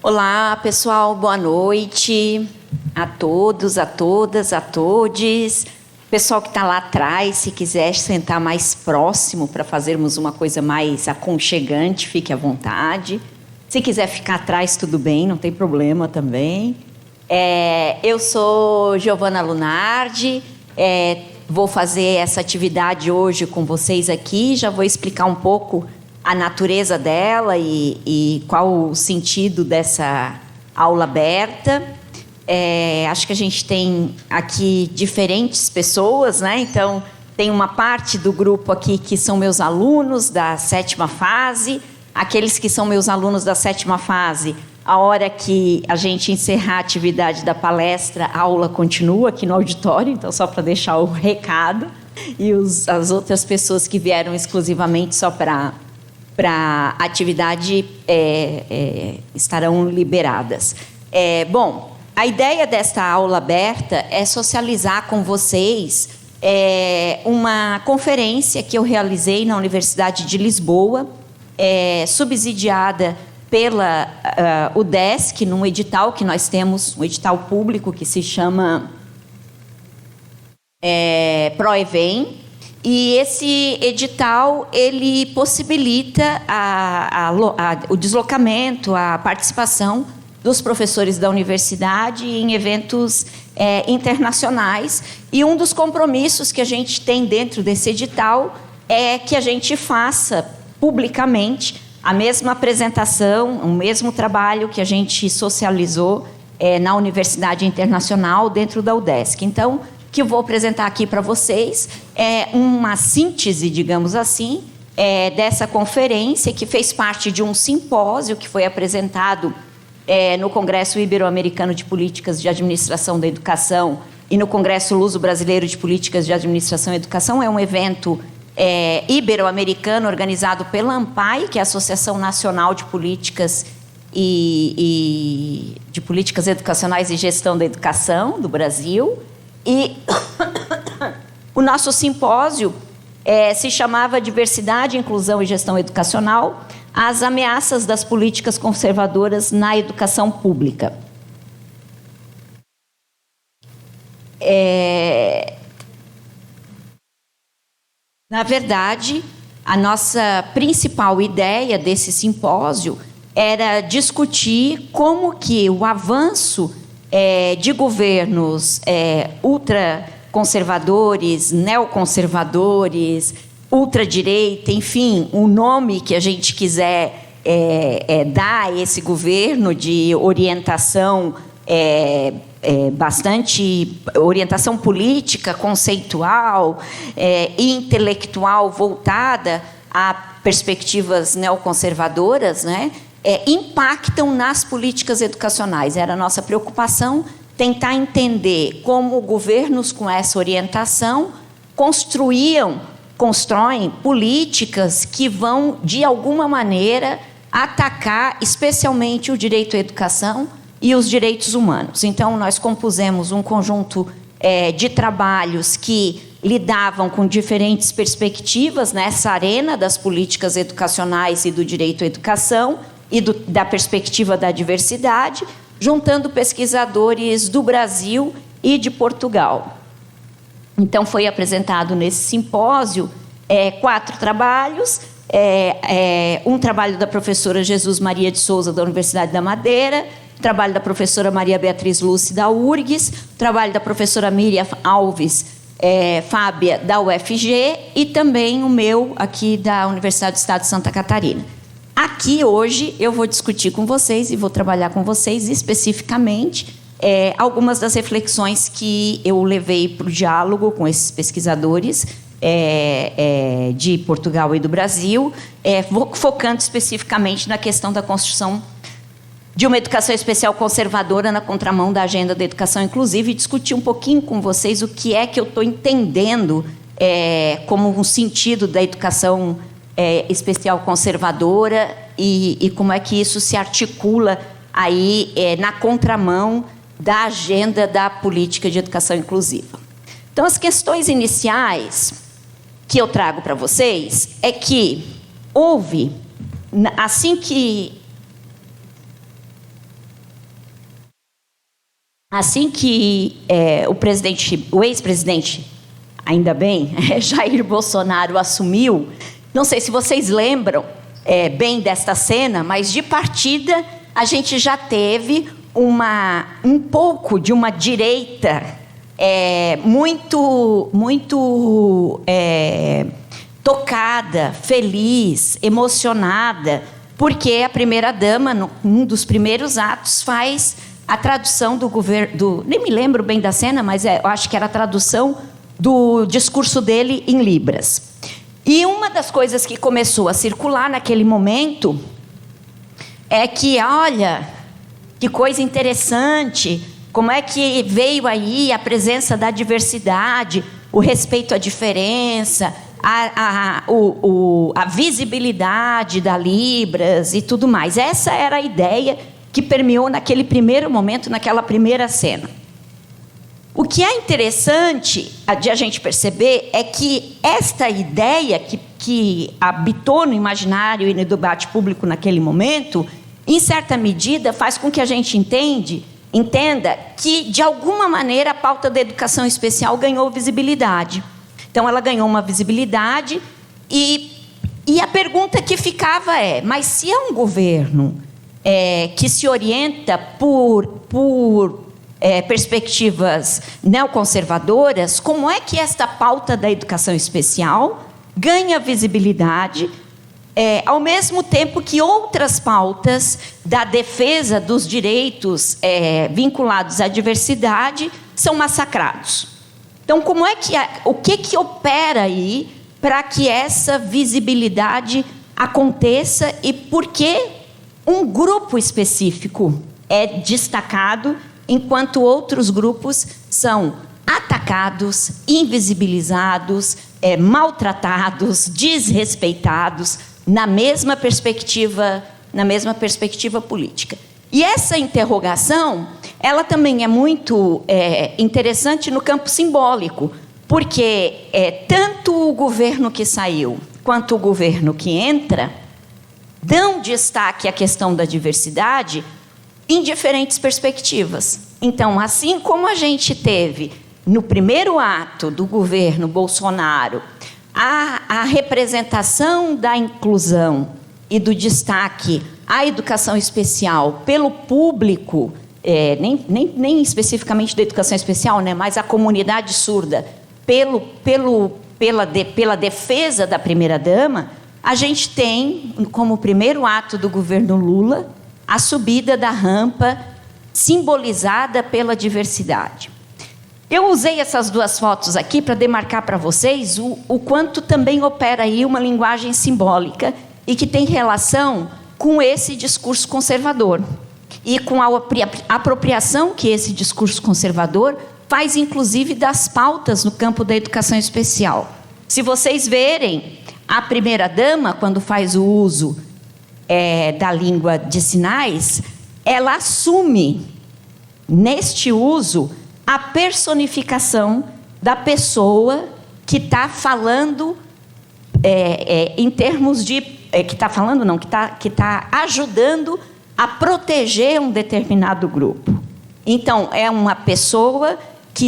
Olá, pessoal, boa noite a todos, a todas, a todes. Pessoal que está lá atrás, se quiser sentar mais próximo para fazermos uma coisa mais aconchegante, fique à vontade. Se quiser ficar atrás, tudo bem, não tem problema também. Eu sou Giovana Lunardi, vou fazer essa atividade hoje com vocês aqui, já vou explicar um pouco a natureza dela e qual o sentido dessa aula aberta. Acho que a gente tem aqui diferentes pessoas, né? Então, tem uma parte do grupo aqui que são meus alunos da 7ª fase. Aqueles que são meus alunos da 7ª fase, a hora que a gente encerrar a atividade da palestra, a aula continua aqui no auditório, então só para deixar o recado. E as outras pessoas que vieram exclusivamente só para a atividade estarão liberadas. Bom, a ideia desta aula aberta é socializar com vocês uma conferência que eu realizei na Universidade de Lisboa, subsidiada pela UDESC, num edital que nós temos, um edital público que se chama ProEvem. E esse edital, ele possibilita o deslocamento, a participação dos professores da universidade em eventos internacionais. E um dos compromissos que a gente tem dentro desse edital é que a gente faça publicamente a mesma apresentação, o mesmo trabalho que a gente socializou na Universidade Internacional dentro da UDESC. Então, o que eu vou apresentar aqui para vocês é uma síntese, digamos assim, dessa conferência que fez parte de um simpósio que foi apresentado no Congresso Ibero-Americano de Políticas de Administração da Educação e no Congresso Luso-Brasileiro de Políticas de Administração e Educação. É um evento ibero-americano organizado pela ANPAE, que é a Associação Nacional de Políticas de Políticas Educacionais e Gestão da Educação do Brasil. E o nosso simpósio se chamava Diversidade, Inclusão e Gestão Educacional, as ameaças das políticas conservadoras na educação pública. Na verdade, a nossa principal ideia desse simpósio era discutir como que o avanço de governos ultraconservadores, neoconservadores, ultradireita, enfim, o nome que a gente quiser dar a esse governo de orientação bastante orientação política, conceitual e intelectual voltada a perspectivas neoconservadoras, né, impactam nas políticas educacionais. Era a nossa preocupação tentar entender como governos com essa orientação constroem políticas que vão, de alguma maneira, atacar especialmente o direito à educação e os direitos humanos. Então, nós compusemos um conjunto de trabalhos que lidavam com diferentes perspectivas nessa arena das políticas educacionais e do direito à educação e da perspectiva da diversidade, juntando pesquisadores do Brasil e de Portugal. Então, foi apresentado nesse simpósio 4 trabalhos, um trabalho da professora Jesus Maria de Souza, da Universidade da Madeira, trabalho da professora Maria Beatriz Lúcia, da URGS, trabalho da professora Miriam Alves Fábia, da UFG, e também o meu, aqui da Universidade do Estado de Santa Catarina. Aqui, hoje, eu vou discutir com vocês e vou trabalhar com vocês especificamente algumas das reflexões que eu levei para o diálogo com esses pesquisadores de Portugal e do Brasil, focando especificamente na questão da construção de uma educação especial conservadora na contramão da agenda da educação inclusiva, e discutir um pouquinho com vocês o que é que eu estou entendendo como um sentido da educação especial conservadora e como é que isso se articula aí na contramão da agenda da política de educação inclusiva. Então, as questões iniciais que eu trago para vocês é que houve, assim que assim que o ex-presidente, ainda bem, Jair Bolsonaro assumiu, não sei se vocês lembram bem desta cena, mas de partida a gente já teve um pouco de uma direita muito tocada, feliz, emocionada, porque a primeira-dama, num dos primeiros atos, faz a tradução do governo, nem me lembro bem da cena, mas eu acho que era a tradução do discurso dele em Libras. E uma das coisas que começou a circular naquele momento é que, olha, que coisa interessante, como é que veio aí a presença da diversidade, o respeito à diferença, a visibilidade da Libras e tudo mais. Essa era a ideia que permeou naquele primeiro momento, naquela primeira cena. O que é interessante de a gente perceber é que esta ideia que habitou no imaginário e no debate público naquele momento, em certa medida, faz com que a gente entenda que, de alguma maneira, a pauta da educação especial ganhou visibilidade. Então, ela ganhou uma visibilidade e a pergunta que ficava mas se é um governo que se orienta por perspectivas neoconservadoras, como é que esta pauta da educação especial ganha visibilidade ao mesmo tempo que outras pautas da defesa dos direitos vinculados à diversidade são massacrados? Então, o que opera aí para que essa visibilidade aconteça e por que um grupo específico é destacado enquanto outros grupos são atacados, invisibilizados, maltratados, desrespeitados na mesma perspectiva política? E essa interrogação, ela também é muito interessante no campo simbólico, porque tanto o governo que saiu quanto o governo que entra dão destaque à questão da diversidade em diferentes perspectivas. Então, assim como a gente teve no primeiro ato do governo Bolsonaro a representação da inclusão e do destaque à educação especial pelo público, nem especificamente da educação especial, né, mas a comunidade surda, pela defesa da primeira-dama, a gente tem, como primeiro ato do governo Lula, a subida da rampa simbolizada pela diversidade. Eu usei essas duas fotos aqui para demarcar para vocês o quanto também opera aí uma linguagem simbólica e que tem relação com esse discurso conservador e com a apropriação que esse discurso conservador faz, inclusive, das pautas no campo da educação especial. Se vocês verem, a primeira-dama, quando faz o uso da língua de sinais, ela assume, neste uso, a personificação da pessoa que está falando em termos de... que está falando, não, que está ajudando a proteger um determinado grupo. Então, é uma pessoa que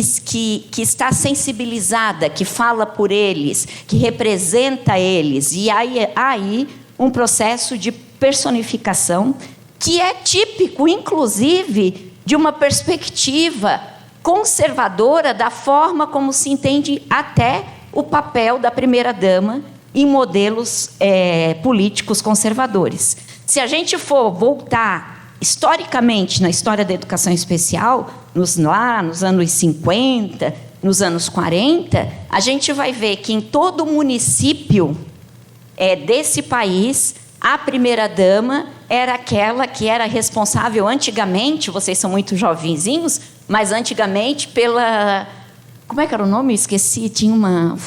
está sensibilizada, que fala por eles, que representa eles. E aí um processo de personificação que é típico, inclusive, de uma perspectiva conservadora da forma como se entende até o papel da primeira-dama em modelos políticos conservadores. Se a gente for voltar historicamente na história da educação especial, nos anos 50, nos anos 40, a gente vai ver que em todo município desse país, a primeira-dama era aquela que era responsável antigamente, vocês são muito jovenzinhos, mas antigamente pela... Como é que era o nome? Eu esqueci. Tinha uma...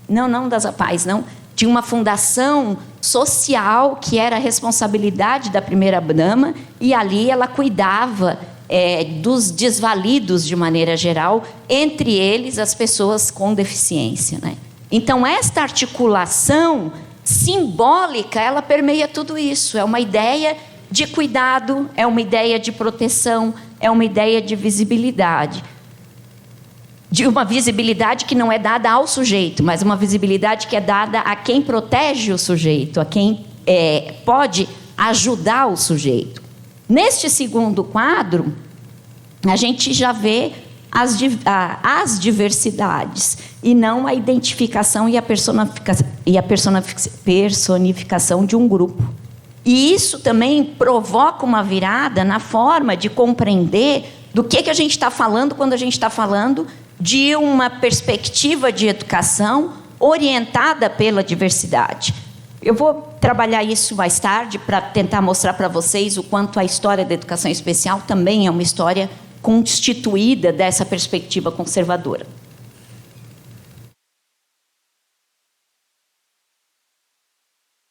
Não das APAES, não. Tinha uma fundação social que era a responsabilidade da primeira-dama e ali ela cuidava dos desvalidos de maneira geral, entre eles as pessoas com deficiência, né? Então, esta articulação simbólica, ela permeia tudo isso. É uma ideia de cuidado, é uma ideia de proteção, é uma ideia de visibilidade. De uma visibilidade que não é dada ao sujeito, mas uma visibilidade que é dada a quem protege o sujeito, a quem pode ajudar o sujeito. Neste segundo quadro, a gente já vê as diversidades e não a identificação e a personificação de um grupo. E isso também provoca uma virada na forma de compreender do que a gente está falando quando a gente está falando de uma perspectiva de educação orientada pela diversidade. Eu vou trabalhar isso mais tarde para tentar mostrar para vocês o quanto a história da educação especial também é uma história constituída dessa perspectiva conservadora.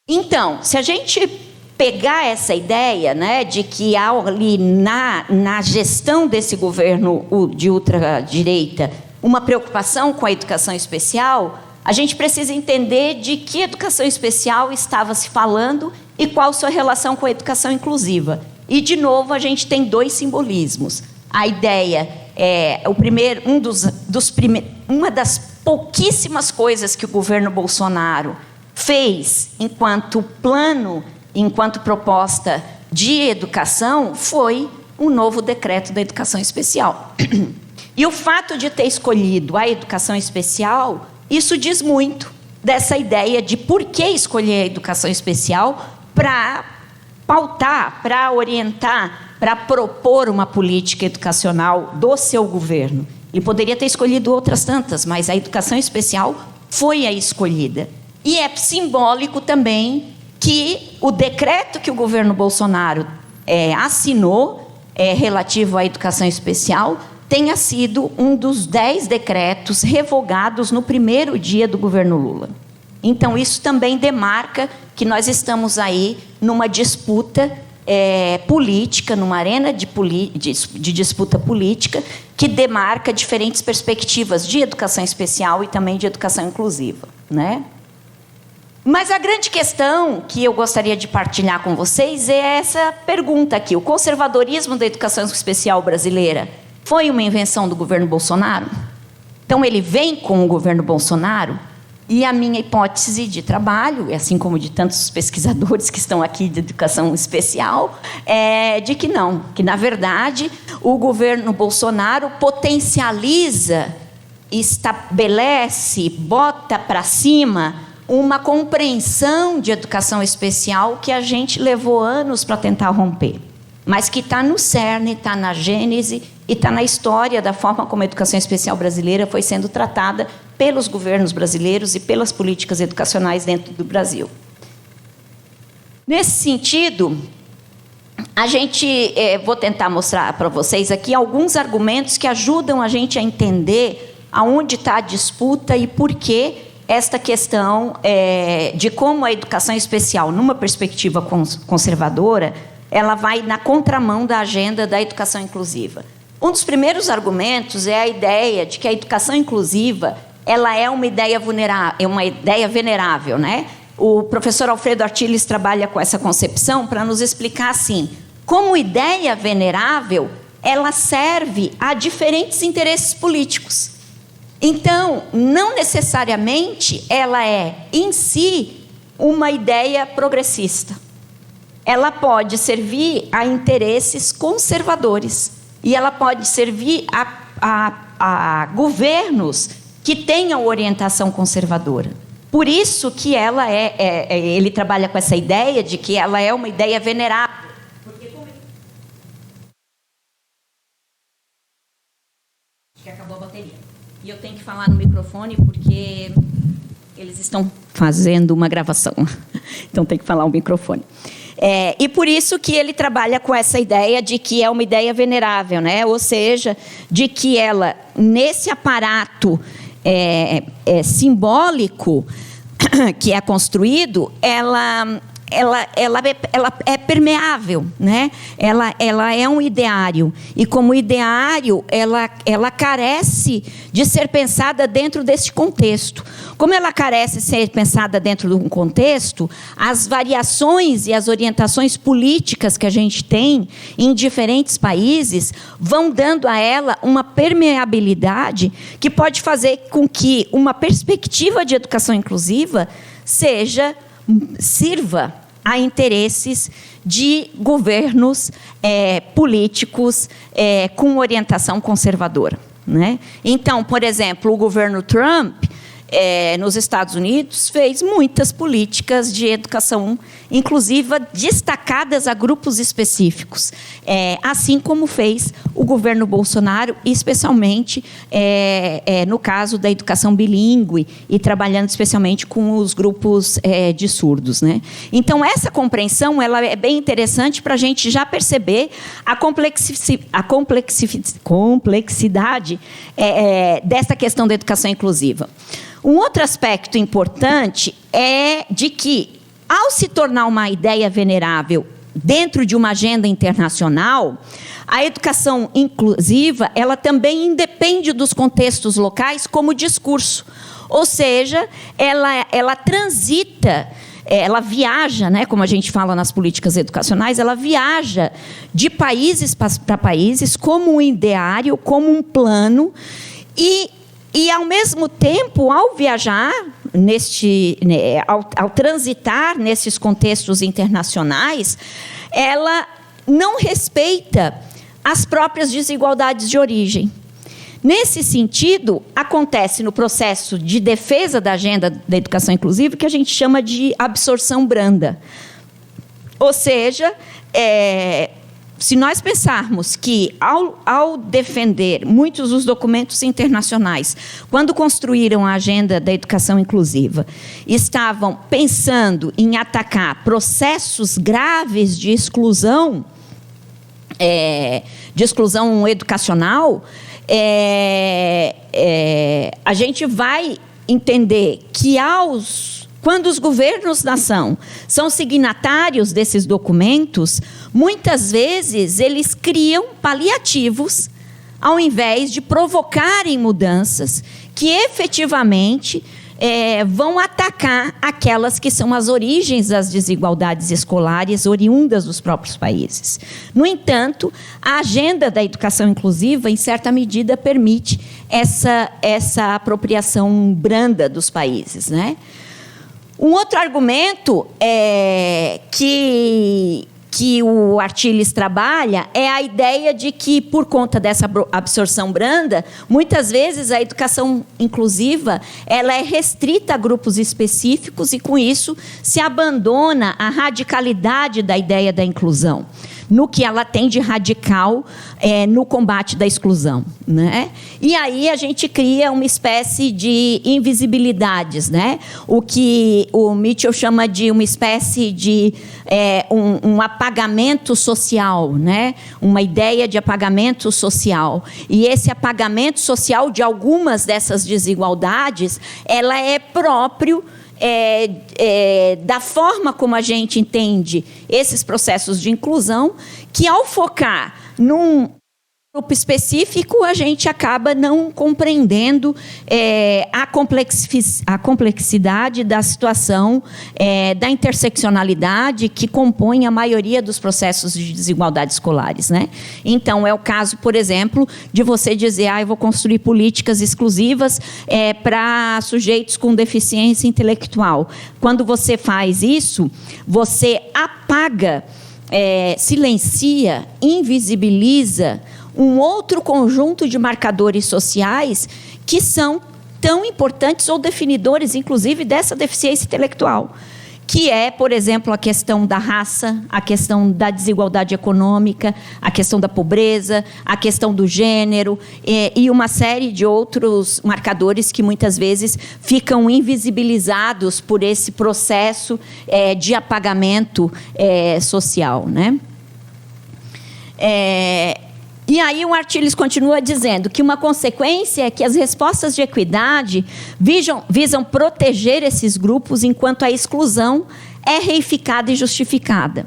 Então, se a gente pegar essa ideia, né, de que há ali na gestão desse governo de ultradireita uma preocupação com a educação especial, a gente precisa entender de que educação especial estava se falando e qual sua relação com a educação inclusiva. E, de novo, a gente tem dois simbolismos. A ideia uma das pouquíssimas coisas que o governo Bolsonaro fez enquanto plano, enquanto proposta de educação, foi um novo decreto da educação especial. E o fato de ter escolhido a educação especial, isso diz muito dessa ideia de por que escolher a educação especial para pautar, para orientar, para propor uma política educacional do seu governo. Ele poderia ter escolhido outras tantas, mas a educação especial foi a escolhida. E é simbólico também que o decreto que o governo Bolsonaro assinou relativo à educação especial tenha sido um dos 10 decretos revogados no primeiro dia do governo Lula. Então, isso também demarca que nós estamos aí numa disputa política, numa arena de disputa política, que demarca diferentes perspectivas de educação especial e também de educação inclusiva, né? Mas a grande questão que eu gostaria de partilhar com vocês é essa pergunta aqui. O conservadorismo da educação especial brasileira foi uma invenção do governo Bolsonaro? Então, ele vem com o governo Bolsonaro? E a minha hipótese de trabalho, assim como de tantos pesquisadores que estão aqui de educação especial, é de que não, que, na verdade, o governo Bolsonaro potencializa, estabelece, bota para cima uma compreensão de educação especial que a gente levou anos para tentar romper, mas que está no cerne, está na gênese e está na história da forma como a educação especial brasileira foi sendo tratada pelos governos brasileiros e pelas políticas educacionais dentro do Brasil. Nesse sentido, vou tentar mostrar para vocês aqui alguns argumentos que ajudam a gente a entender aonde está a disputa e por que esta questão de como a educação especial, numa perspectiva conservadora, ela vai na contramão da agenda da educação inclusiva. Um dos primeiros argumentos é a ideia de que a educação inclusiva ela é uma ideia venerável, né? O professor Alfredo Artiles trabalha com essa concepção para nos explicar assim, como ideia venerável, ela serve a diferentes interesses políticos. Então, não necessariamente ela é, em si, uma ideia progressista. Ela pode servir a interesses conservadores e ela pode servir a governos que tenham orientação conservadora. Por isso que ela ele trabalha com essa ideia de que ela é uma ideia venerável. Acho que acabou a bateria. E eu tenho que falar no microfone porque eles estão fazendo uma gravação. Então tem que falar no microfone. E por isso que ele trabalha com essa ideia de que é uma ideia venerável, né? Ou seja, de que ela, nesse aparato simbólico que é construído, ela ela é permeável, né? Ela é um ideário. E, como ideário, ela carece de ser pensada dentro desse contexto. Como ela carece de ser pensada dentro de um contexto, as variações e as orientações políticas que a gente tem em diferentes países vão dando a ela uma permeabilidade que pode fazer com que uma perspectiva de educação inclusiva sirva a interesses de governos políticos com orientação conservadora, né? Então, por exemplo, o governo Trump, nos Estados Unidos, fez muitas políticas de educação inclusiva destacadas a grupos específicos, assim como fez o governo Bolsonaro, especialmente no caso da educação bilíngue e trabalhando especialmente com os grupos de surdos, né? Então, essa compreensão ela é bem interessante para a gente já perceber a complexidade dessa questão da educação inclusiva. Um outro aspecto importante é de que, ao se tornar uma ideia venerável dentro de uma agenda internacional, a educação inclusiva ela também independe dos contextos locais como discurso. Ou seja, ela transita, ela viaja, né, como a gente fala nas políticas educacionais, ela viaja de países para países como um ideário, como um plano, e, ao mesmo tempo, ao viajar, ao transitar nesses contextos internacionais, ela não respeita as próprias desigualdades de origem. Nesse sentido, acontece no processo de defesa da agenda da educação inclusiva, que a gente chama de absorção branda. Ou seja, se nós pensarmos que, ao defender muitos dos documentos internacionais, quando construíram a agenda da educação inclusiva, estavam pensando em atacar processos graves de exclusão educacional, a gente vai entender que quando os governos-nação são signatários desses documentos, muitas vezes eles criam paliativos ao invés de provocarem mudanças que efetivamente vão atacar aquelas que são as origens das desigualdades escolares oriundas dos próprios países. No entanto, a agenda da educação inclusiva, em certa medida, permite essa apropriação branda dos países, né? Um outro argumento que o Artiles trabalha é a ideia de que, por conta dessa absorção branda, muitas vezes a educação inclusiva ela é restrita a grupos específicos e, com isso, se abandona a radicalidade da ideia da inclusão, no que ela tem de radical no combate da exclusão, né? E aí a gente cria uma espécie de invisibilidades, né? O que o Mitchell chama de uma espécie de um apagamento social, né? Uma ideia de apagamento social. E esse apagamento social de algumas dessas desigualdades, ela é próprio da forma como a gente entende esses processos de inclusão, que, ao focar num grupo específico, a gente acaba não compreendendo a complexidade da situação, da interseccionalidade que compõe a maioria dos processos de desigualdade escolares, né? Então, é o caso, por exemplo, de você dizer, eu vou construir políticas exclusivas para sujeitos com deficiência intelectual. Quando você faz isso, você apaga, silencia, invisibiliza um outro conjunto de marcadores sociais que são tão importantes ou definidores, inclusive, dessa deficiência intelectual, que é, por exemplo, a questão da raça, a questão da desigualdade econômica, a questão da pobreza, a questão do gênero e uma série de outros marcadores que muitas vezes ficam invisibilizados por esse processo de apagamento social, né? E aí o Artiles continua dizendo que uma consequência é que as respostas de equidade visam proteger esses grupos, enquanto a exclusão é reificada e justificada.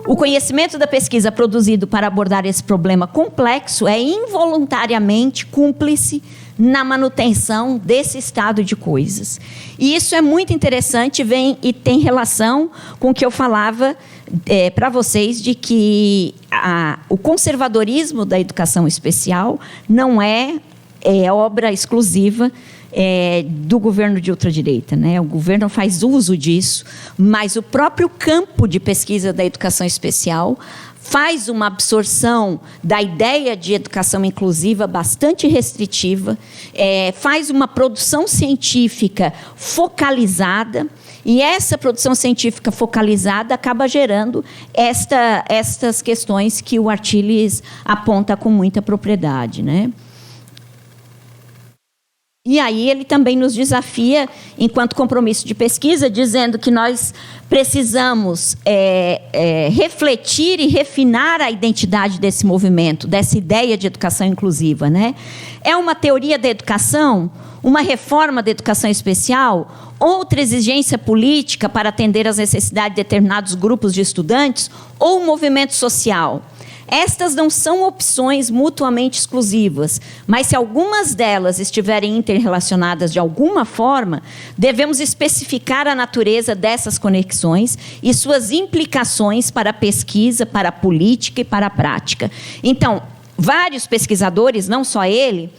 O conhecimento da pesquisa produzido para abordar esse problema complexo é involuntariamente cúmplice na manutenção desse estado de coisas. E isso é muito interessante, e tem relação com o que eu falava para vocês, de que o conservadorismo da educação especial não é obra exclusiva do governo de ultradireita, né? O governo faz uso disso, mas o próprio campo de pesquisa da educação especial faz uma absorção da ideia de educação inclusiva bastante restritiva, faz uma produção científica focalizada, e essa produção científica focalizada acaba gerando estas questões que o Artiles aponta com muita propriedade, né? E aí ele também nos desafia, enquanto compromisso de pesquisa, dizendo que nós precisamos refletir e refinar a identidade desse movimento, dessa ideia de educação inclusiva, né? É uma teoria da educação, uma reforma da educação especial, outra exigência política para atender às necessidades de determinados grupos de estudantes, ou um movimento social? Estas não são opções mutuamente exclusivas, mas se algumas delas estiverem interrelacionadas de alguma forma, devemos especificar a natureza dessas conexões e suas implicações para a pesquisa, para a política e para a prática. Então, vários pesquisadores, não só ele,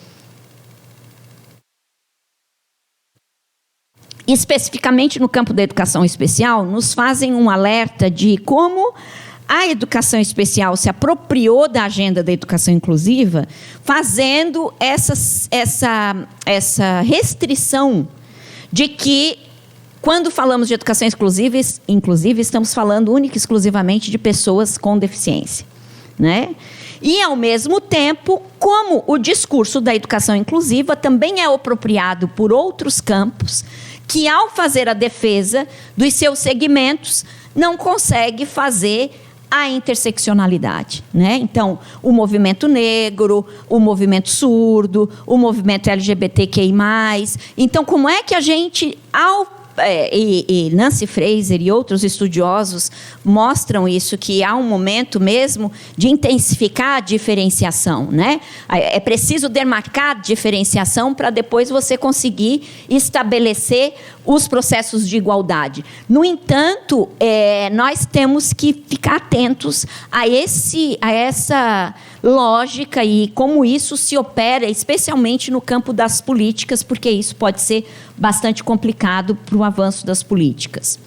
especificamente no campo da educação especial, nos fazem um alerta de como a educação especial se apropriou da agenda da educação inclusiva, fazendo essa restrição de que, quando falamos de educação inclusiva, estamos falando única e exclusivamente de pessoas com deficiência, né? E, ao mesmo tempo, como o discurso da educação inclusiva também é apropriado por outros campos, que, ao fazer a defesa dos seus segmentos, não consegue fazer a interseccionalididade, né? Então, o movimento negro, o movimento surdo, o movimento LGBTQI+. Então, como é que a gente, e Nancy Fraser e outros estudiosos mostram isso, que há um momento mesmo de intensificar a diferenciação, né? É preciso demarcar diferenciação para depois você conseguir estabelecer os processos de igualdade. No entanto, nós temos que ficar atentos a essa lógica e como isso se opera, especialmente no campo das políticas, porque isso pode ser bastante complicado para o avanço das políticas.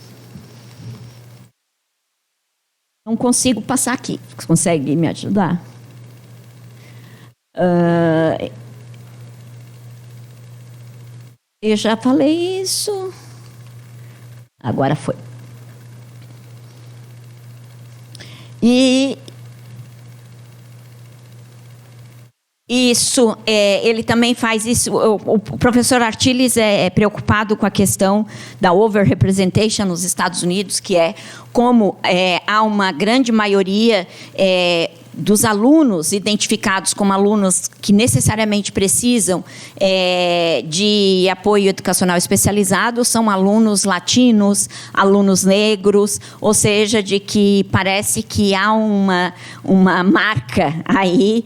Não consigo passar aqui. Você consegue me ajudar? Eu já falei isso. Agora foi. E isso, ele também faz isso. O professor Artiles é preocupado com a questão da overrepresentation nos Estados Unidos, que é como há uma grande maioria dos alunos identificados como alunos que necessariamente precisam de apoio educacional especializado, são alunos latinos, alunos negros, ou seja, de que parece que há uma marca aí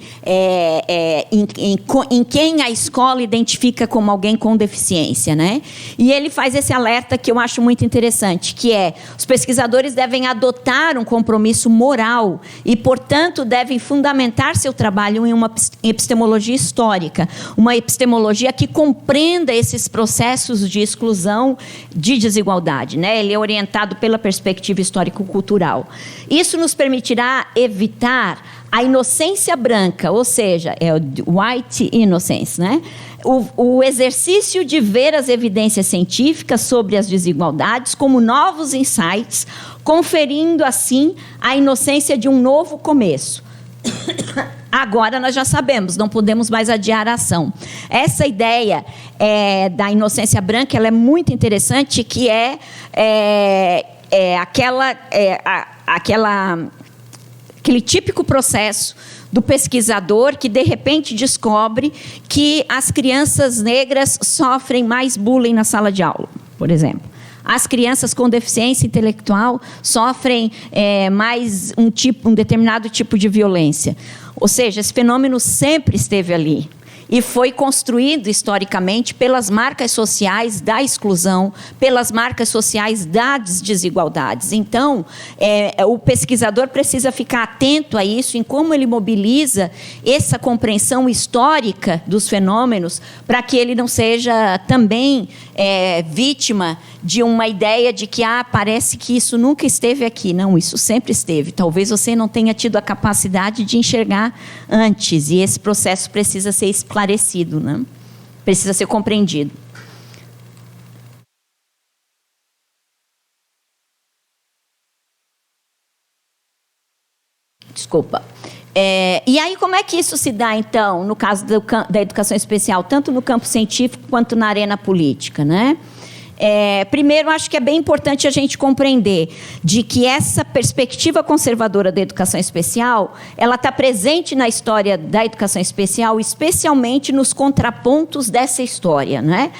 em quem a escola identifica como alguém com deficiência, né? E ele faz esse alerta que eu acho muito interessante, que os pesquisadores devem adotar um compromisso moral e, portanto, devem fundamentar seu trabalho em uma epistemologia histórica, uma epistemologia que compreenda esses processos de exclusão, de desigualdade, né? Ele é orientado pela perspectiva histórico-cultural. Isso nos permitirá evitar a inocência branca, ou seja, o white innocence, né? O exercício de ver as evidências científicas sobre as desigualdades como novos insights, conferindo, assim, a inocência de um novo começo. Agora nós já sabemos, não podemos mais adiar a ação. Essa ideia da inocência branca, ela é muito interessante, que aquele típico processo do pesquisador que, de repente, descobre que as crianças negras sofrem mais bullying na sala de aula, por exemplo. as crianças com deficiência intelectual sofrem mais um determinado tipo de violência. Ou seja, esse fenômeno sempre esteve ali. E foi construído historicamente pelas marcas sociais da exclusão, pelas marcas sociais das desigualdades. Então, o pesquisador precisa ficar atento a isso, em como ele mobiliza essa compreensão histórica dos fenômenos, para que ele não seja também vítima de uma ideia de que parece que isso nunca esteve aqui. Não, isso sempre esteve. Talvez você não tenha tido a capacidade de enxergar antes, e esse processo precisa ser esclarecido, né? Precisa ser compreendido. Desculpa. E aí, como é que isso se dá, então, no caso da educação especial, tanto no campo científico quanto na arena política, né? Primeiro, acho que é bem importante a gente compreender de que essa perspectiva conservadora da educação especial, ela está presente na história da educação especial, especialmente nos contrapontos dessa história, né?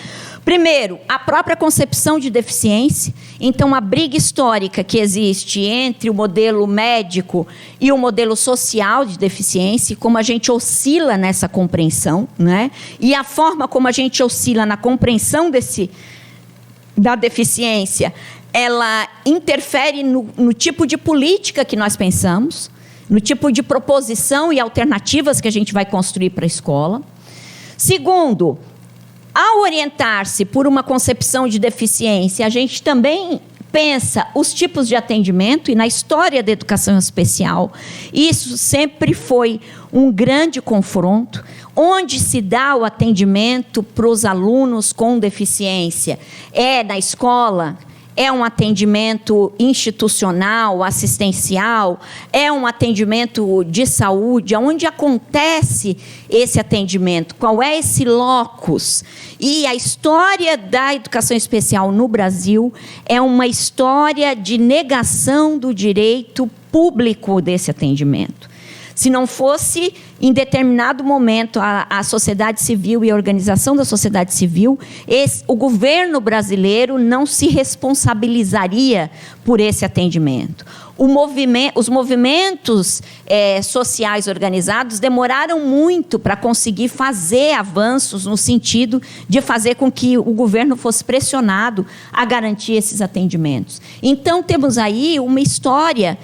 Primeiro, a própria concepção de deficiência. Então, a briga histórica que existe entre o modelo médico e o modelo social de deficiência, como a gente oscila nessa compreensão, né? E a forma como a gente oscila na compreensão da deficiência, ela interfere no tipo de política que nós pensamos, no tipo de proposição e alternativas que a gente vai construir para a escola. Segundo, ao orientar-se por uma concepção de deficiência, a gente também pensa os tipos de atendimento, e na história da educação especial, isso sempre foi um grande confronto. Onde se dá o atendimento para os alunos com deficiência? É na escola? É um atendimento institucional, assistencial? É um atendimento de saúde? Onde acontece esse atendimento? Qual é esse locus? E a história da educação especial no Brasil é uma história de negação do direito público desse atendimento. Se não fosse, em determinado momento, a sociedade civil e a organização da sociedade civil, o governo brasileiro não se responsabilizaria por esse atendimento. Os movimentos sociais organizados demoraram muito para conseguir fazer avanços no sentido de fazer com que o governo fosse pressionado a garantir esses atendimentos. Então, temos aí uma história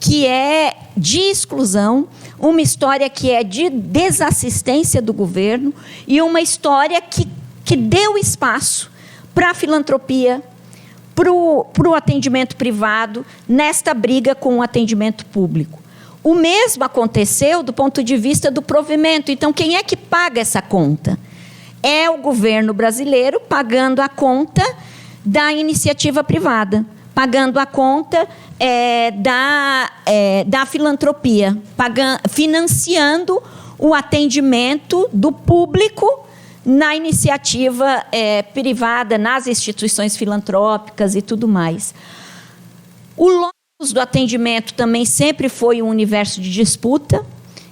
que é de exclusão, uma história que é de desassistência do governo e uma história que deu espaço para a filantropia, para o atendimento privado, nesta briga com o atendimento público. O mesmo aconteceu do ponto de vista do provimento. Então, quem é que paga essa conta? É o governo brasileiro pagando a conta da iniciativa privada, pagando a conta da filantropia, financiando o atendimento do público na iniciativa privada, nas instituições filantrópicas e tudo mais. O locus do atendimento também sempre foi um universo de disputa.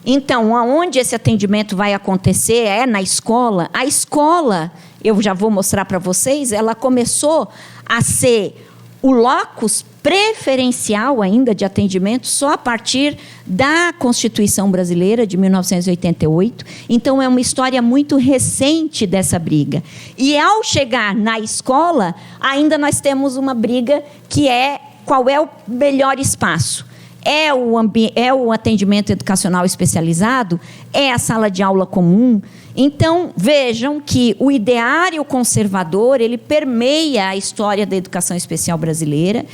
Então, aonde esse atendimento vai acontecer é na escola. A escola, eu já vou mostrar para vocês, ela começou a ser o locus preferencial ainda de atendimento só a partir da Constituição Brasileira de 1988. Então, é uma história muito recente dessa briga. E, ao chegar na escola, ainda nós temos uma briga que é qual é o melhor espaço. É o atendimento educacional especializado? É a sala de aula comum? Então, vejam que o ideário conservador, ele permeia a história da educação especial brasileira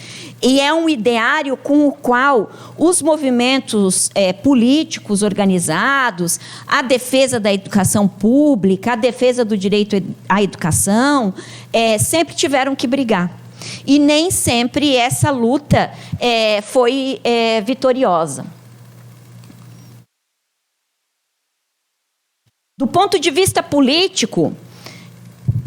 e é um ideário com o qual os movimentos políticos organizados, a defesa da educação pública, a defesa do direito à educação, sempre tiveram que brigar. E nem sempre essa luta foi vitoriosa. Do ponto de vista político,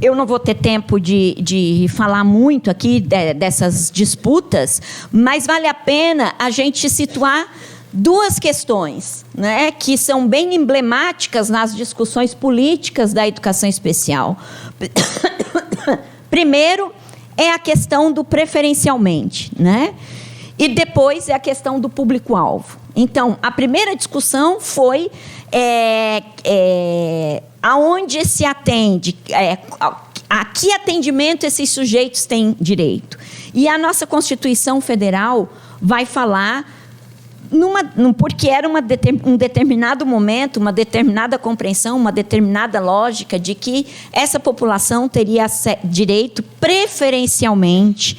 eu não vou ter tempo de falar muito aqui dessas disputas, mas vale a pena a gente situar duas questões, né, que são bem emblemáticas nas discussões políticas da educação especial. Primeiro, é a questão do preferencialmente, né? E depois é a questão do público-alvo. Então, a primeira discussão foi aonde se atende, a que atendimento esses sujeitos têm direito. E a nossa Constituição Federal vai falar, porque era um determinado momento, uma determinada compreensão, uma determinada lógica de que essa população teria direito preferencialmente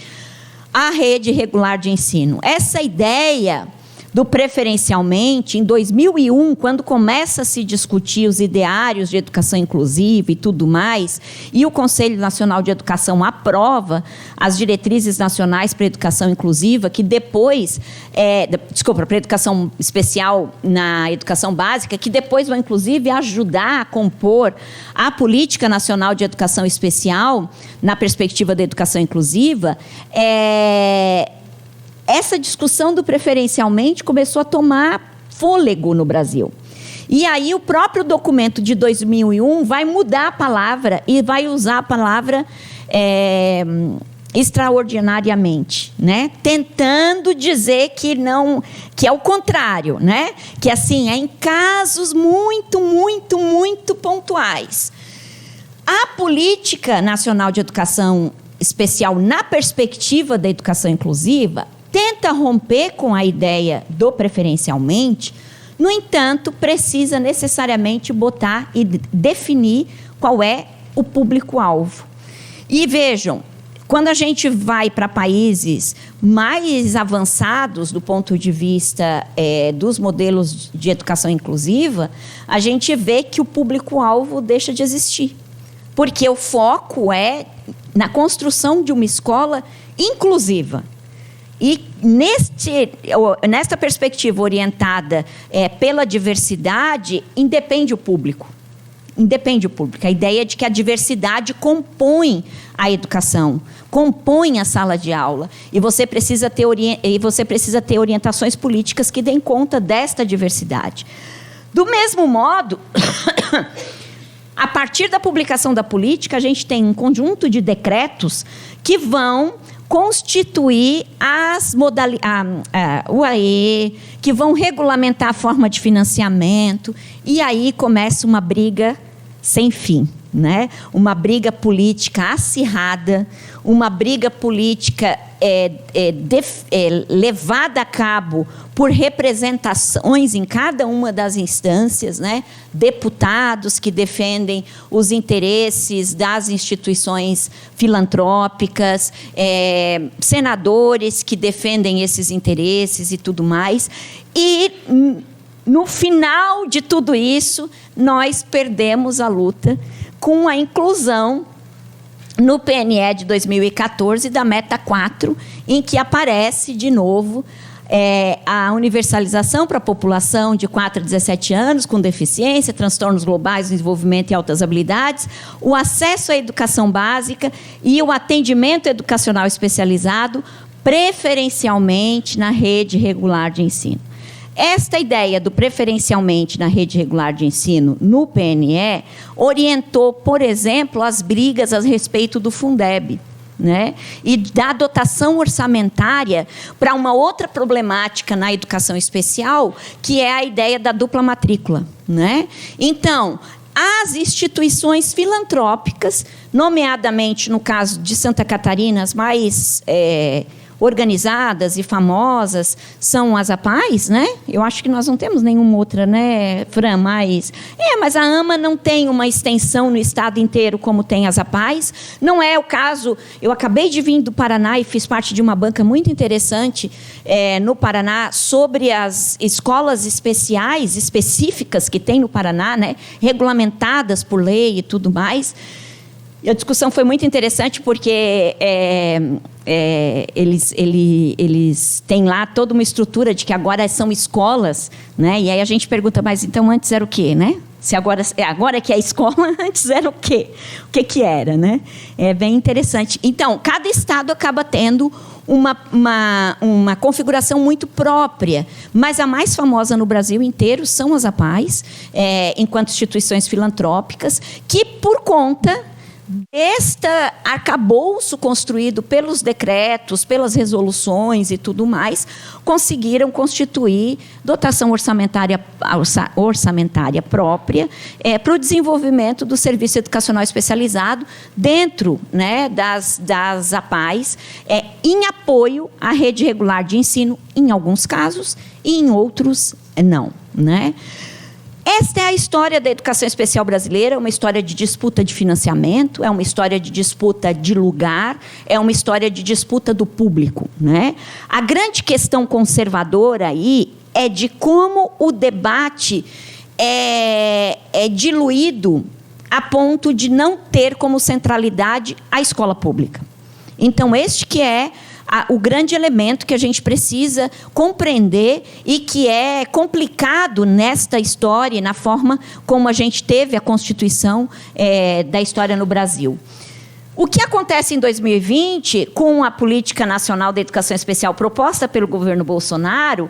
à rede regular de ensino. Essa ideia do preferencialmente, em 2001, quando começa a se discutir os ideários de educação inclusiva e tudo mais, e o Conselho Nacional de Educação aprova as diretrizes nacionais para a educação inclusiva, que depois, para a educação especial na educação básica, que depois vão, inclusive, ajudar a compor a Política Nacional de Educação Especial, na perspectiva da educação inclusiva, essa discussão do preferencialmente começou a tomar fôlego no Brasil. E aí o próprio documento de 2001 vai mudar a palavra e vai usar a palavra extraordinariamente, né? Tentando dizer que não, que é o contrário, né? Que assim, é em casos muito, muito, muito pontuais. A Política Nacional de Educação Especial, na perspectiva da educação inclusiva, tenta romper com a ideia do preferencialmente, no entanto, precisa necessariamente botar e definir qual é o público-alvo. E vejam, quando a gente vai para países mais avançados do ponto de vista dos modelos de educação inclusiva, a gente vê que o público-alvo deixa de existir. Porque o foco é na construção de uma escola inclusiva. E nesta perspectiva orientada pela diversidade, independe o público. Independe o público. A ideia de que a diversidade compõe a educação, compõe a sala de aula. E você precisa ter orientações políticas que deem conta desta diversidade. Do mesmo modo, a partir da publicação da política, a gente tem um conjunto de decretos que vão constituir o AE, que vão regulamentar a forma de financiamento, e aí começa uma briga sem fim, né? Uma briga política acirrada, uma briga política levada a cabo por representações em cada uma das instâncias, né? Deputados que defendem os interesses das instituições filantrópicas, senadores que defendem esses interesses e tudo mais. E, no final de tudo isso, nós perdemos a luta com a inclusão no PNE de 2014 da Meta 4, em que aparece de novo a universalização para a população de 4 a 17 anos com deficiência, transtornos globais, desenvolvimento e altas habilidades, o acesso à educação básica e o atendimento educacional especializado, preferencialmente na rede regular de ensino. Esta ideia do preferencialmente na rede regular de ensino, no PNE, orientou, por exemplo, as brigas a respeito do Fundeb, né? E da dotação orçamentária para uma outra problemática na educação especial, que é a ideia da dupla matrícula, né? Então, as instituições filantrópicas, nomeadamente no caso de Santa Catarina, as mais organizadas e famosas são as APAES, né? Eu acho que nós não temos nenhuma outra, né, Fran? Mas a AMA não tem uma extensão no estado inteiro como tem as APAES. Não é o caso. Eu acabei de vir do Paraná e fiz parte de uma banca muito interessante no Paraná sobre as escolas específicas que tem no Paraná, né, regulamentadas por lei e tudo mais. E a discussão foi muito interessante porque eles têm lá toda uma estrutura de que agora são escolas, né? E aí a gente pergunta, mas então antes era o quê, né? Se agora que é escola, antes era o quê? O que era, né? É bem interessante. Então, cada estado acaba tendo uma configuração muito própria, mas a mais famosa no Brasil inteiro são as APAES, enquanto instituições filantrópicas, que, por conta este arcabouço construído pelos decretos, pelas resoluções e tudo mais, conseguiram constituir dotação orçamentária própria para o desenvolvimento do serviço educacional especializado dentro, né, das APAES, em apoio à rede regular de ensino, em alguns casos, e em outros não, né? Esta é a história da educação especial brasileira, é uma história de disputa de financiamento, é uma história de disputa de lugar, é uma história de disputa do público, né? A grande questão conservadora aí é de como o debate é diluído a ponto de não ter como centralidade a escola pública. Então, este que é o grande elemento que a gente precisa compreender e que é complicado nesta história, na forma como a gente teve a Constituição da história no Brasil. O que acontece em 2020 com a Política Nacional da Educação Especial proposta pelo governo Bolsonaro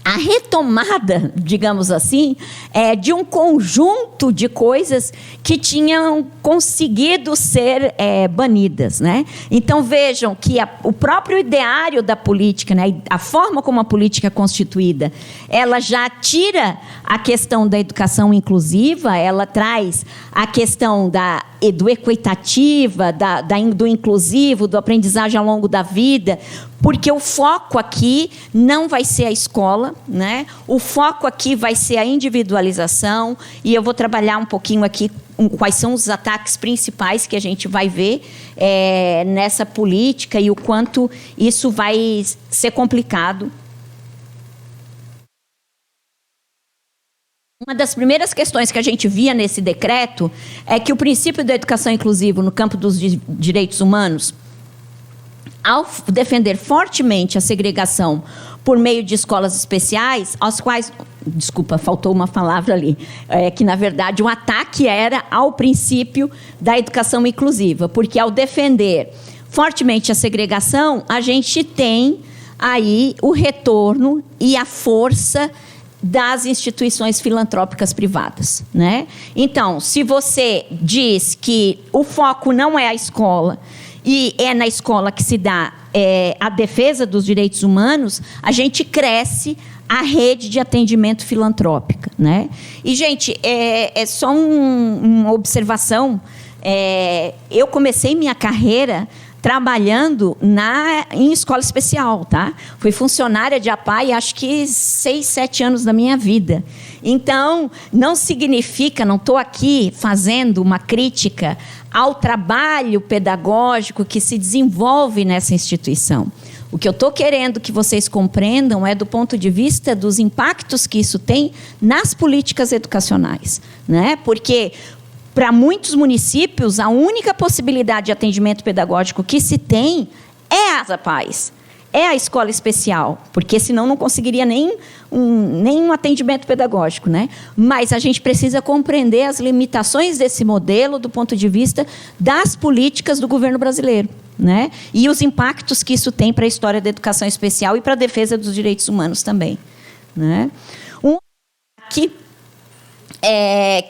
a retomada, digamos assim, de um conjunto de coisas que tinham conseguido ser banidas, né? Então, vejam que o próprio ideário da política, né, a forma como a política é constituída, ela já tira a questão da educação inclusiva, ela traz a questão do equitativa, do inclusivo, do aprendizagem ao longo da vida, porque o foco aqui não vai ser a escola, né? O foco aqui vai ser a individualização, e eu vou trabalhar um pouquinho aqui quais são os ataques principais que a gente vai ver nessa política e o quanto isso vai ser complicado. Uma das primeiras questões que a gente via nesse decreto é que o princípio da educação inclusiva no campo dos direitos humanos, ao defender fortemente a segregação por meio de escolas especiais, aos quais... Desculpa, faltou uma palavra ali. Que, na verdade, o ataque era ao princípio da educação inclusiva, porque, ao defender fortemente a segregação, a gente tem aí o retorno e a força das instituições filantrópicas privadas, né? Então, se você diz que o foco não é a escola e é na escola que se dá a defesa dos direitos humanos, a gente cresce a rede de atendimento filantrópica, né? E, gente, é só uma observação. Eu comecei minha carreira trabalhando em escola especial, tá? Fui funcionária de APAE, acho que 6, 7 anos da minha vida. Então, não significa, não estou aqui fazendo uma crítica ao trabalho pedagógico que se desenvolve nessa instituição. O que eu estou querendo que vocês compreendam é do ponto de vista dos impactos que isso tem nas políticas educacionais, né? Porque, para muitos municípios, a única possibilidade de atendimento pedagógico que se tem é as APAES, é a escola especial, porque senão não conseguiria nem um atendimento pedagógico, né? Mas a gente precisa compreender as limitações desse modelo do ponto de vista das políticas do governo brasileiro, né? E os impactos que isso tem para a história da educação especial e para a defesa dos direitos humanos também, né? Aqui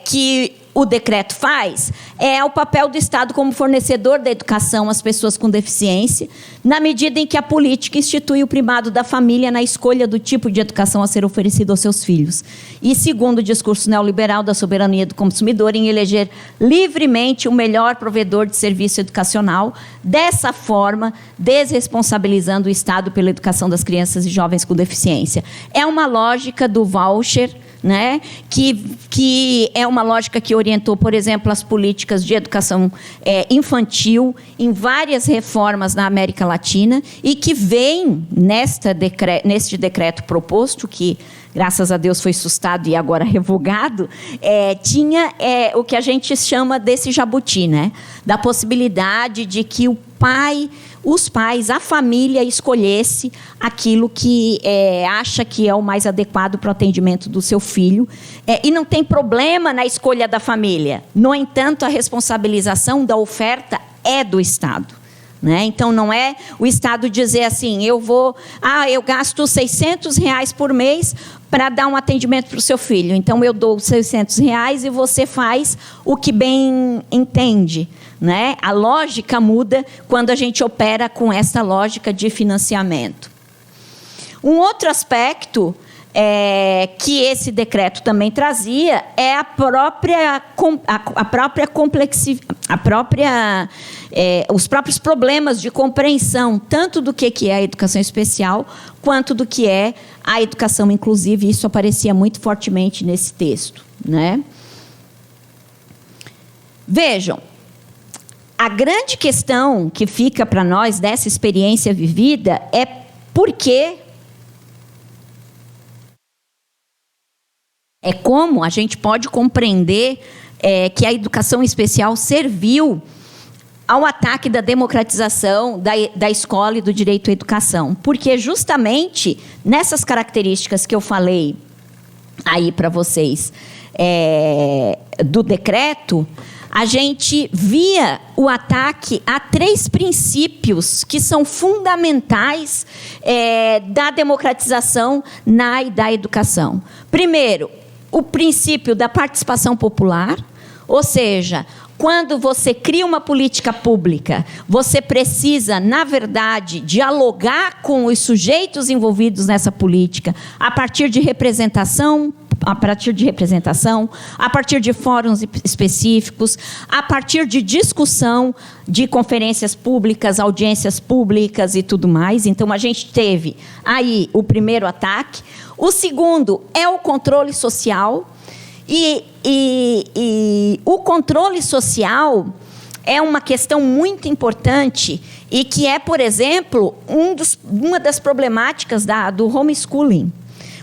que o decreto faz é o papel do Estado como fornecedor da educação às pessoas com deficiência, na medida em que a política institui o primado da família na escolha do tipo de educação a ser oferecido aos seus filhos. E segundo o discurso neoliberal da soberania do consumidor, em eleger livremente o melhor provedor de serviço educacional, dessa forma, desresponsabilizando o Estado pela educação das crianças e jovens com deficiência. É uma lógica do voucher, né? Que é uma lógica que orientou, por exemplo, as políticas de educação infantil em várias reformas na América Latina e que vem neste decreto proposto, que, graças a Deus, foi sustado e agora revogado, tinha o que a gente chama desse jabuti, né? Da possibilidade de que os pais, a família, escolhesse aquilo que acha que é o mais adequado para o atendimento do seu filho. E não tem problema na escolha da família. No entanto, a responsabilização da oferta é do Estado, né? Então, não é o Estado dizer assim, eu gasto R$600 por mês para dar um atendimento para o seu filho. Então, eu dou R$600 e você faz o que bem entende, né? A lógica muda quando a gente opera com essa lógica de financiamento. Um outro aspecto que esse decreto também trazia é os próprios problemas de compreensão, tanto do que é a educação especial, quanto do que é a educação inclusiva. Isso aparecia muito fortemente nesse texto, né? Vejam, a grande questão que fica para nós dessa experiência vivida é por que como a gente pode compreender que a educação especial serviu ao ataque da democratização da escola e do direito à educação. Porque justamente nessas características que eu falei aí para vocês do decreto, a gente via o ataque a 3 princípios que são fundamentais da democratização da educação. Primeiro, o princípio da participação popular, ou seja, quando você cria uma política pública, você precisa, na verdade, dialogar com os sujeitos envolvidos nessa política a partir de representação, a partir de fóruns específicos, a partir de discussão de conferências públicas, audiências públicas e tudo mais. Então, a gente teve aí o primeiro ataque. O segundo é o controle social. E o controle social é uma questão muito importante e que é, por exemplo, uma das problemáticas do homeschooling.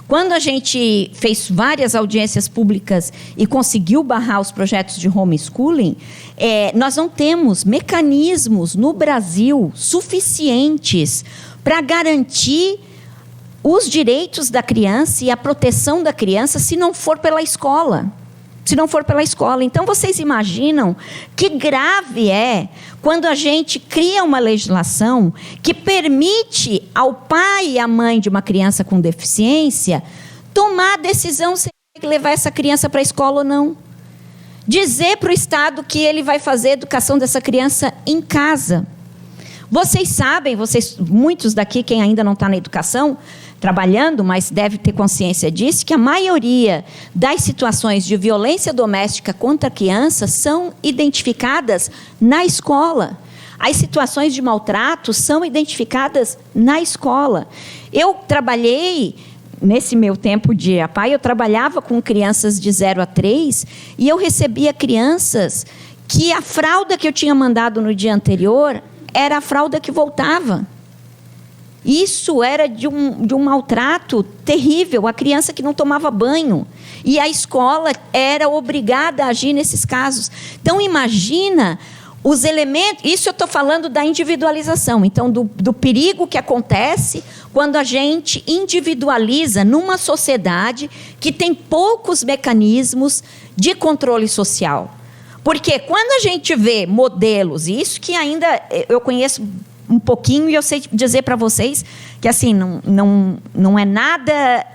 Quando a gente fez várias audiências públicas e conseguiu barrar os projetos de homeschooling, nós não temos mecanismos no Brasil suficientes para garantir os direitos da criança e a proteção da criança se não for pela escola. Então, vocês imaginam que grave é quando a gente cria uma legislação que permite ao pai e à mãe de uma criança com deficiência tomar a decisão se ele vai levar essa criança para a escola ou não. Dizer para o Estado que ele vai fazer a educação dessa criança em casa. Vocês sabem, muitos daqui, quem ainda não está na educação, trabalhando, mas deve ter consciência disso, que a maioria das situações de violência doméstica contra crianças são identificadas na escola. As situações de maltrato são identificadas na escola. Eu trabalhei, nesse meu tempo de APAE, eu trabalhava com crianças de 0 a 3 e eu recebia crianças que a fralda que eu tinha mandado no dia anterior era a fralda que voltava. Isso era de um maltrato terrível, a criança que não tomava banho. E a escola era obrigada a agir nesses casos. Então, imagina os elementos... Isso eu estou falando da individualização. Então, do perigo que acontece quando a gente individualiza numa sociedade que tem poucos mecanismos de controle social. Porque quando a gente vê modelos, e isso que ainda eu conheço um pouquinho, e eu sei dizer para vocês que assim, não é nada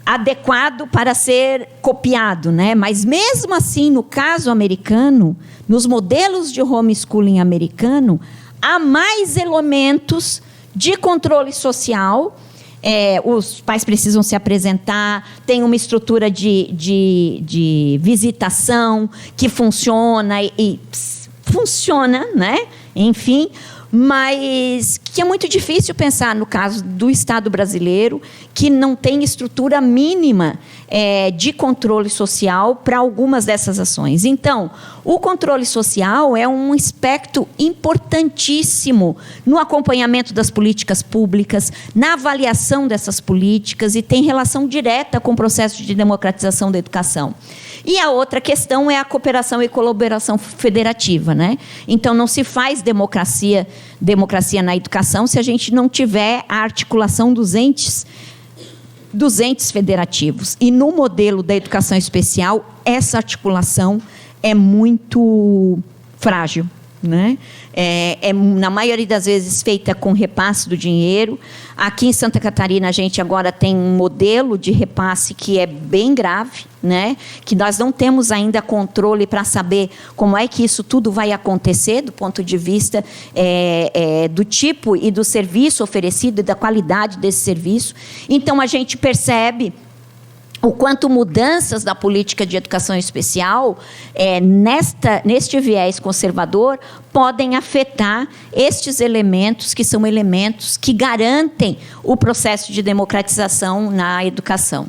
adequado para ser copiado, né? Mas mesmo assim, no caso americano, nos modelos de homeschooling americano, há mais elementos de controle social. Os pais precisam se apresentar, tem uma estrutura de visitação que funciona funciona, né? Enfim, mas que é muito difícil pensar no caso do Estado brasileiro, que não tem estrutura mínima de controle social para algumas dessas ações. Então, o controle social é um aspecto importantíssimo no acompanhamento das políticas públicas, na avaliação dessas políticas e tem relação direta com o processo de democratização da educação. E a outra questão é a cooperação e colaboração federativa, né? Então, não se faz democracia na educação se a gente não tiver a articulação dos entes federativos. E no modelo da educação especial, essa articulação é muito frágil, né? Na maioria das vezes feita com repasse do dinheiro. Aqui em Santa Catarina a gente agora tem um modelo de repasse que é bem grave, né? Que nós não temos ainda controle para saber como é que isso tudo vai acontecer do ponto de vista do tipo e do serviço oferecido e da qualidade desse serviço. Então a gente percebe o quanto mudanças da política de educação especial, neste viés conservador, podem afetar estes elementos, que são elementos que garantem o processo de democratização na educação.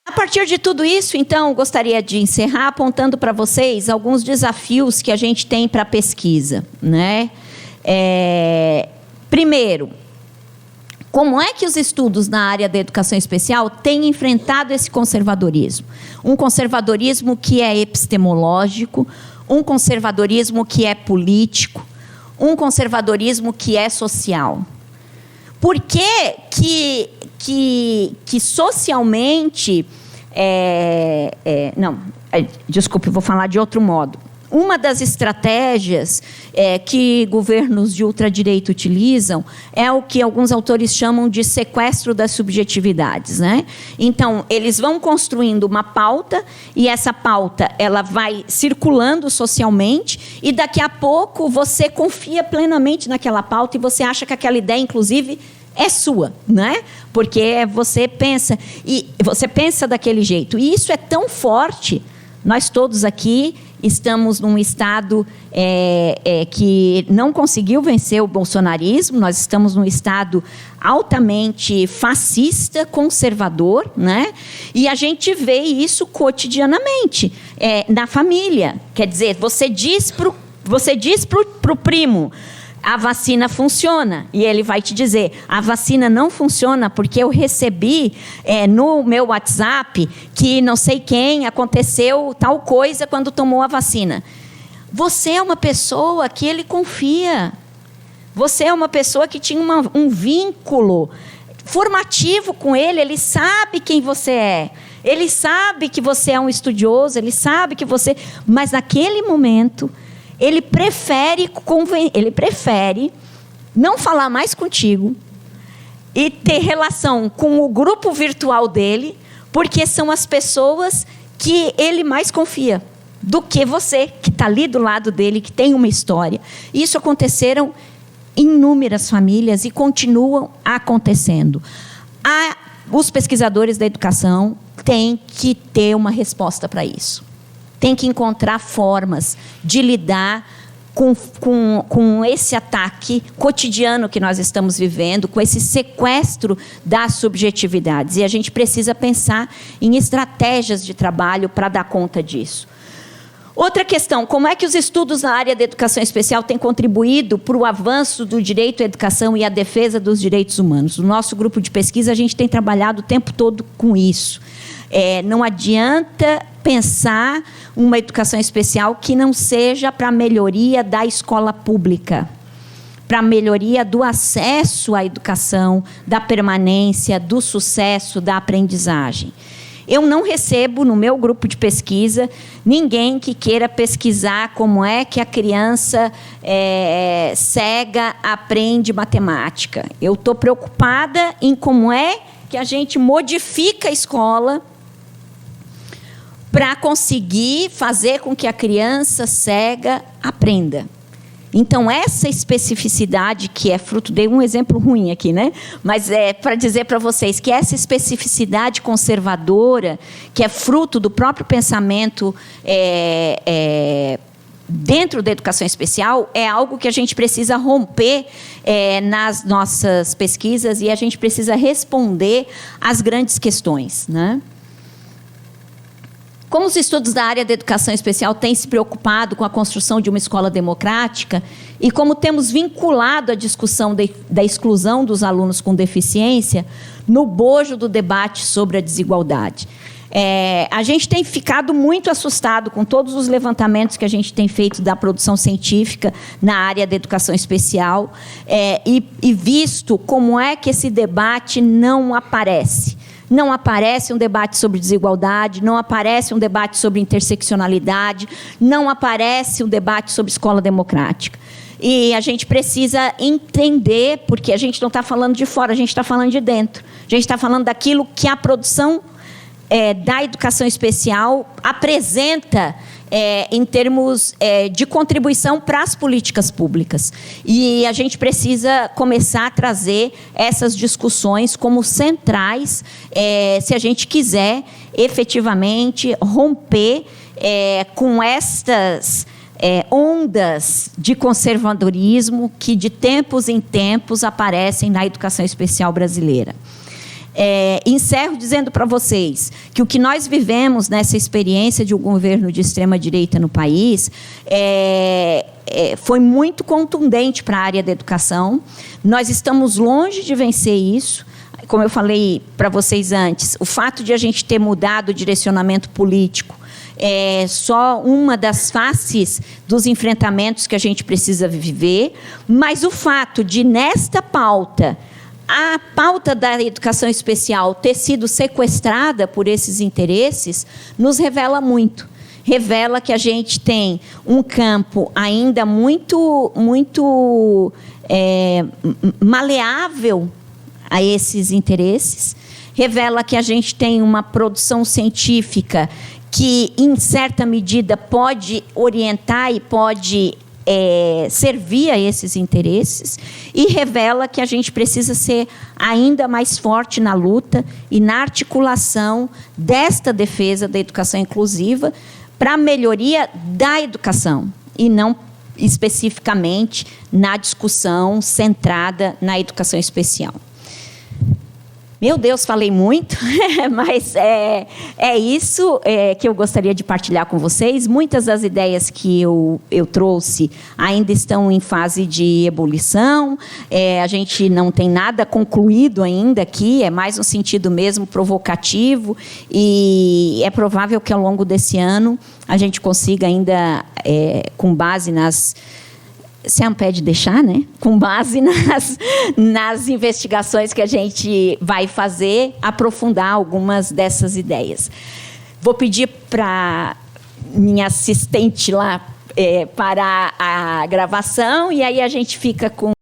A partir de tudo isso, então, gostaria de encerrar apontando para vocês alguns desafios que a gente tem para a pesquisa, né? Primeiro, como é que os estudos na área da educação especial têm enfrentado esse conservadorismo? Um conservadorismo que é epistemológico, um conservadorismo que é político, um conservadorismo que é social. Por que socialmente... desculpe, vou falar de outro modo. Uma das estratégias que governos de ultradireita utilizam é o que alguns autores chamam de sequestro das subjetividades, né? Então, eles vão construindo uma pauta e essa pauta ela vai circulando socialmente e daqui a pouco você confia plenamente naquela pauta e você acha que aquela ideia, inclusive, é sua, né? Porque você pensa daquele jeito. E isso é tão forte. Nós todos aqui estamos num estado que não conseguiu vencer o bolsonarismo, nós estamos num estado altamente fascista, conservador, né? E a gente vê isso cotidianamente, na família. Quer dizer, você diz pro primo: a vacina funciona. E ele vai te dizer: a vacina não funciona porque eu recebi no meu WhatsApp que não sei quem aconteceu tal coisa quando tomou a vacina. Você é uma pessoa que ele confia. Você é uma pessoa que tinha um vínculo formativo com ele. Ele sabe quem você é. Ele sabe que você é um estudioso. Ele sabe que você... Mas naquele momento... Ele prefere não falar mais contigo e ter relação com o grupo virtual dele, porque são as pessoas que ele mais confia do que você, que está ali do lado dele, que tem uma história. Isso aconteceram em inúmeras famílias e continuam acontecendo. Os pesquisadores da educação têm que ter uma resposta para isso. Tem que encontrar formas de lidar com esse ataque cotidiano que nós estamos vivendo, com esse sequestro das subjetividades. E a gente precisa pensar em estratégias de trabalho para dar conta disso. Outra questão: como é que os estudos na área da educação especial têm contribuído para o avanço do direito à educação e à defesa dos direitos humanos? No nosso grupo de pesquisa, a gente tem trabalhado o tempo todo com isso. Não adianta pensar uma educação especial que não seja para a melhoria da escola pública, para a melhoria do acesso à educação, da permanência, do sucesso, da aprendizagem. Eu não recebo no meu grupo de pesquisa ninguém que queira pesquisar como é que a criança cega aprende matemática. Eu estou preocupada em como é que a gente modifica a escola para conseguir fazer com que a criança cega aprenda. Então, essa especificidade que é fruto... Dei um exemplo ruim aqui, né? Mas é para dizer para vocês que essa especificidade conservadora, que é fruto do próprio pensamento dentro da educação especial, é algo que a gente precisa romper nas nossas pesquisas e a gente precisa responder às grandes questões, né? Como os estudos da área da educação especial têm se preocupado com a construção de uma escola democrática e como temos vinculado a discussão da exclusão dos alunos com deficiência no bojo do debate sobre a desigualdade. A gente tem ficado muito assustado com todos os levantamentos que a gente tem feito da produção científica na área da educação especial e visto como é que esse debate não aparece. não aparece um debate sobre desigualdade, não aparece um debate sobre interseccionalidade, não aparece um debate sobre escola democrática. E a gente precisa entender, porque a gente não está falando de fora, a gente está falando de dentro. A gente está falando daquilo que a produção da educação especial apresenta em termos de contribuição para as políticas públicas. E a gente precisa começar a trazer essas discussões como centrais, se a gente quiser efetivamente romper com estas ondas de conservadorismo que de tempos em tempos aparecem na educação especial brasileira. Encerro dizendo para vocês que o que nós vivemos nessa experiência de um governo de extrema-direita no país foi muito contundente para a área da educação. Nós estamos longe de vencer isso. Como eu falei para vocês antes, o fato de a gente ter mudado o direcionamento político é só uma das faces dos enfrentamentos que a gente precisa viver, mas o fato de, nesta pauta, a pauta da educação especial ter sido sequestrada por esses interesses, nos revela muito. Revela que a gente tem um campo ainda muito maleável a esses interesses. Revela que a gente tem uma produção científica que, em certa medida, pode orientar e pode servir a esses interesses, e revela que a gente precisa ser ainda mais forte na luta e na articulação desta defesa da educação inclusiva para a melhoria da educação, e não especificamente na discussão centrada na educação especial. Meu Deus, falei muito, mas é isso que eu gostaria de partilhar com vocês. Muitas das ideias que eu trouxe ainda estão em fase de ebulição. A gente não tem nada concluído ainda aqui, é mais no sentido mesmo provocativo, e é provável que ao longo desse ano a gente consiga ainda, com base nas... Se a Amped deixar, né? Com base nas investigações que a gente vai fazer, aprofundar algumas dessas ideias. Vou pedir para minha assistente lá parar a gravação, e aí a gente fica com